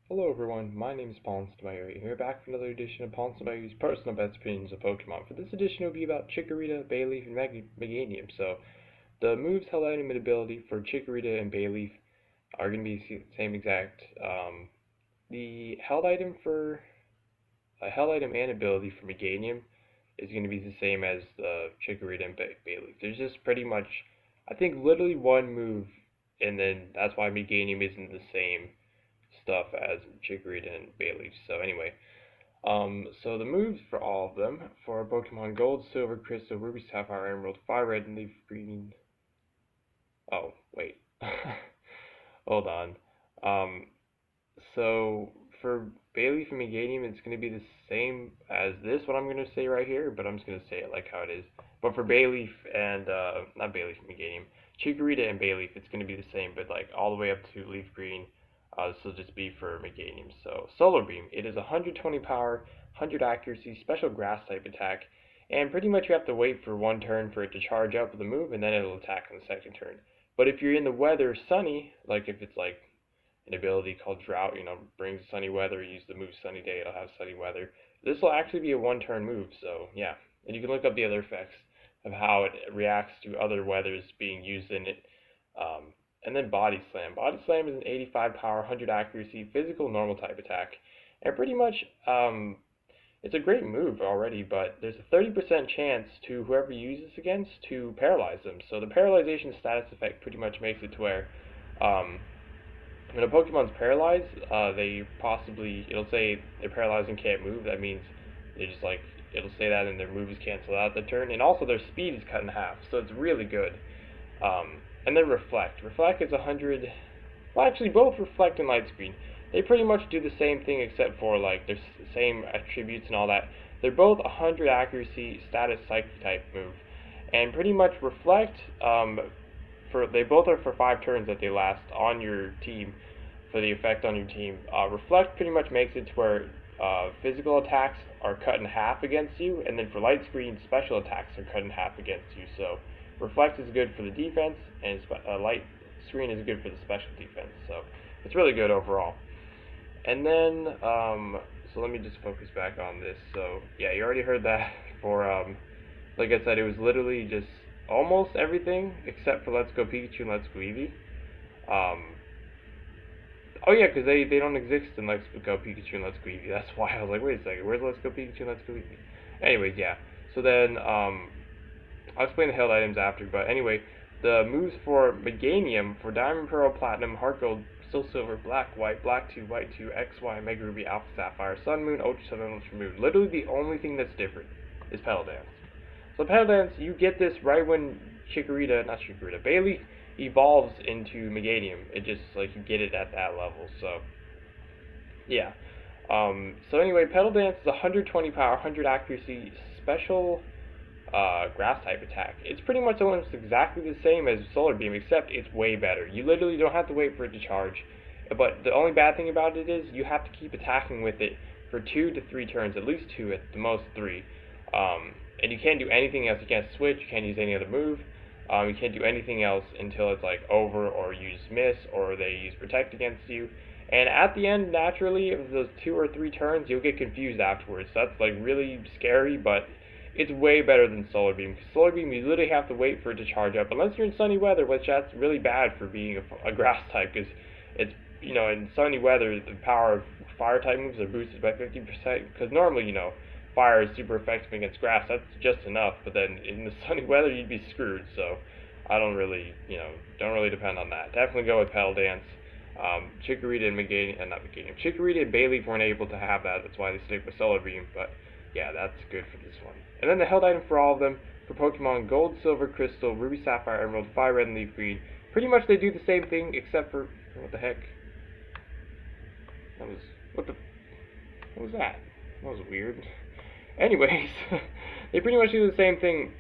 Hello everyone, my name is PauLInstaMyooin's, and we're back for another edition of PauLInstaMyooin's personal best opinions of Pokemon. For this edition, it will be about Chikorita, Bayleef, and Meganium. So, the moves, held item, and ability for Chikorita and Bayleef are going to be the same exact. The held item for held item and ability for Meganium is going to be the same as the Chikorita and Bayleef. There's just pretty much, I think, literally one move, and then that's why Meganium isn't the same stuff as Chikorita and Bayleef. So anyway, so the moves for all of them for Pokemon Gold, Silver, Crystal, Ruby, Sapphire, Emerald, Fire Red, and Leaf Green. Oh wait, hold on. Um, so for Bayleef and Meganium, it's going to be the same as this. What I'm going to say right here, but I'm just going to say it like how it is. But for Bayleef and not Bayleef and Meganium, Chikorita and Bayleef, it's going to be the same, but like all the way up to Leaf Green. This will just be for Meganium. So Solar Beam, it is 120 power, 100 accuracy, special grass type attack, and pretty much you have to wait for one turn for it to charge up with a move, and then it'll attack on the second turn. But if you're in the weather sunny, like if it's like an ability called Drought, brings sunny weather, use the move Sunny Day, it'll have sunny weather. This will actually be a one-turn move, so yeah. And you can look up the other effects of how it reacts to other weathers being used in it. And then Body Slam. Body Slam is an 85 power, 100 accuracy, physical normal type attack. And pretty much, it's a great move already, but there's a 30% chance to whoever you use this against to paralyze them. So the paralyzation status effect pretty much makes it to where when a Pokemon's paralyzed, it'll say they're paralyzed and can't move. That means they just like, it'll say that and their move is canceled out the turn. And also their speed is cut in half, so it's really good. And then Reflect. Reflect is 100. Well, actually, both Reflect and Light Screen, they pretty much do the same thing except for like their same attributes and all that. They're both 100 accuracy, status Psychic type move, and pretty much Reflect. They both are for 5 turns that they last on your team for the effect on your team. Reflect pretty much makes it to where physical attacks are cut in half against you, and then for Light Screen, special attacks are cut in half against you. So Reflect is good for the defense, and Light Screen is good for the special defense. So it's really good overall. And then, so let me just focus back on this. So yeah, you already heard that for, like I said, it was literally just almost everything except for Let's Go Pikachu and Let's Go Eevee. Oh yeah, because they don't exist in Let's Go Pikachu and Let's Go Eevee. That's why I was like, wait a second, where's Let's Go Pikachu and Let's Go Eevee? Anyways, yeah. So then, I'll explain the held items after, but anyway, the moves for Meganium, for Diamond, Pearl, Platinum, Heart Gold, Soul Silver, Black, White, Black 2, White 2, XY, Mega Ruby, Alpha Sapphire, Sun Moon, Ultra Sun, Ultra Moon. Literally the only thing that's different is Petal Dance. So Petal Dance, you get this right when Bayleef evolves into Meganium. It just, like, you get it at that level, so, yeah. So anyway, Petal Dance is 120 power, 100 accuracy, special grass type attack. It's pretty much almost exactly the same as Solar Beam, except it's way better. You literally don't have to wait for it to charge. But the only bad thing about it is you have to keep attacking with it for 2 to 3 turns, at least 2, at the most 3. And you can't do anything else. You can't switch, you can't use any other move. You can't do anything else until it's like over, or you use Miss, or they use Protect against you. And at the end, naturally, of those 2 or 3 turns, you'll get confused afterwards. So that's like really scary, but it's way better than Solar Beam. Because Solar Beam, you literally have to wait for it to charge up, unless you're in sunny weather, which that's really bad for being a grass type, because it's, in sunny weather, the power of fire type moves are boosted by 50%, because normally, fire is super effective against grass, that's just enough, but then in the sunny weather, you'd be screwed, so I don't really, don't really depend on that. Definitely go with Petal Dance. Chikorita and Chikorita and Bayleef weren't able to have that, that's why they stick with Solar Beam, but yeah, that's good for this one. And then the held item for all of them, for Pokemon Gold, Silver, Crystal, Ruby, Sapphire, Emerald, Fire Red, and Leaf Green, pretty much they do the same thing, except for, what the heck? What was that? That was weird. Anyways, they pretty much do the same thing.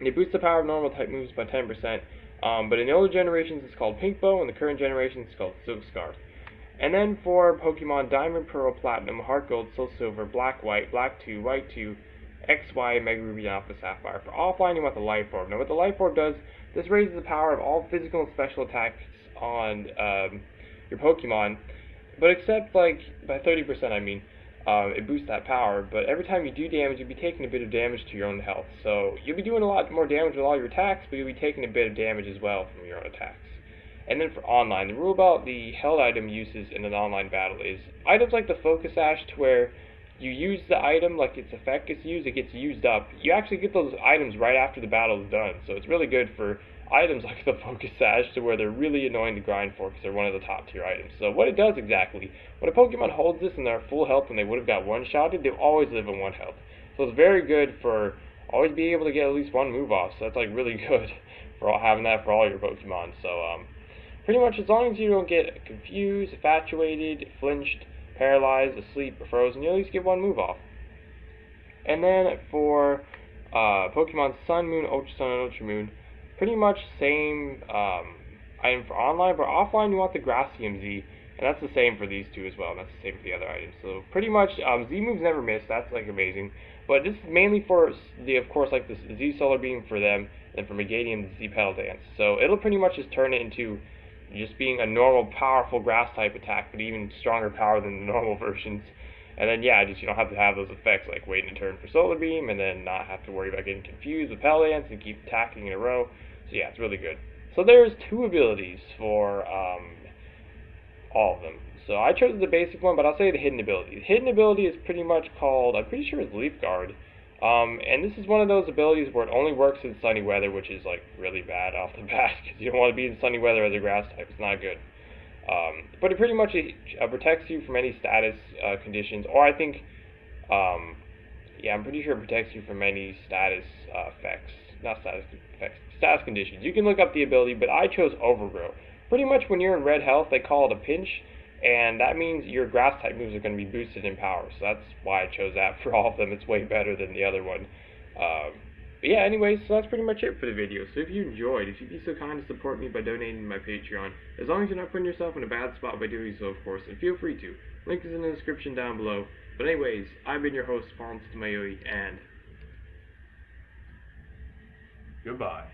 They boost the power of normal type moves by 10%, but in the older generations it's called Pink Bow, and the current generation it's called Silk Scarf. And then for Pokemon Diamond, Pearl, Platinum, Heart Gold, Soul Silver, Black, White, Black 2, White 2, XY, Mega Ruby, and Alpha Sapphire, for offline you want the Life Orb. Now what the Life Orb does, this raises the power of all physical and special attacks on your Pokemon But except, like, by 30%, I mean, it boosts that power, but every time you do damage, you'll be taking a bit of damage to your own health. So you'll be doing a lot more damage with all your attacks, but you'll be taking a bit of damage as well from your own attacks. And then for online, the rule about the held item uses in an online battle is items like the Focus Sash, to where you use the item, like its effect gets used, it gets used up. You actually get those items right after the battle is done, so it's really good for items like the Focus Sash, to where they're really annoying to grind for because they're one of the top tier items. So what it does exactly, when a Pokemon holds this and they're full health and they would have got one-shotted, they'll always live on 1 health. So it's very good for always being able to get at least 1 move off, so that's like really good for having that for all your Pokemon. So pretty much as long as you don't get confused, infatuated, flinched, paralyzed, asleep, or frozen, you at least get 1 move off. And then for Pokemon Sun, Moon, Ultra Sun, and Ultra Moon, pretty much same item for online, but offline you want the Gracium Z, and that's the same for these two as well, and that's the same for the other items. So pretty much Z moves never miss, that's like amazing. But this is mainly for the, of course, like the Z Solar Beam for them, and for Meganium, the Z Petal Dance. So it'll pretty much just turn it into just being a normal, powerful grass type attack, but even stronger power than the normal versions. And then yeah, just you don't have to have those effects like waiting a turn for Solar Beam, and then not have to worry about getting confused with Petal Dance and keep attacking in a row. So yeah, it's really good. So there's 2 abilities for all of them. So I chose the basic one, but I'll say the hidden ability. The hidden ability is pretty much called, I'm pretty sure it's Leaf Guard. And this is one of those abilities where it only works in sunny weather, which is like really bad off the bat, because you don't want to be in sunny weather as a grass type. It's not good. But it pretty much protects you from any status conditions, or I think, yeah, I'm pretty sure it protects you from any status effects. Not status effects, status conditions. You can look up the ability, but I chose Overgrow. Pretty much when you're in red health, they call it a pinch, and that means your grass type moves are going to be boosted in power. So that's why I chose that for all of them. It's way better than the other one. But yeah, anyways, so that's pretty much it for the video. So if you enjoyed, if you'd be so kind to support me by donating to my Patreon, as long as you're not putting yourself in a bad spot by doing so, of course, and feel free to. Link is in the description down below. But anyways, I've been your host, PauLInstaMyooin's, and goodbye.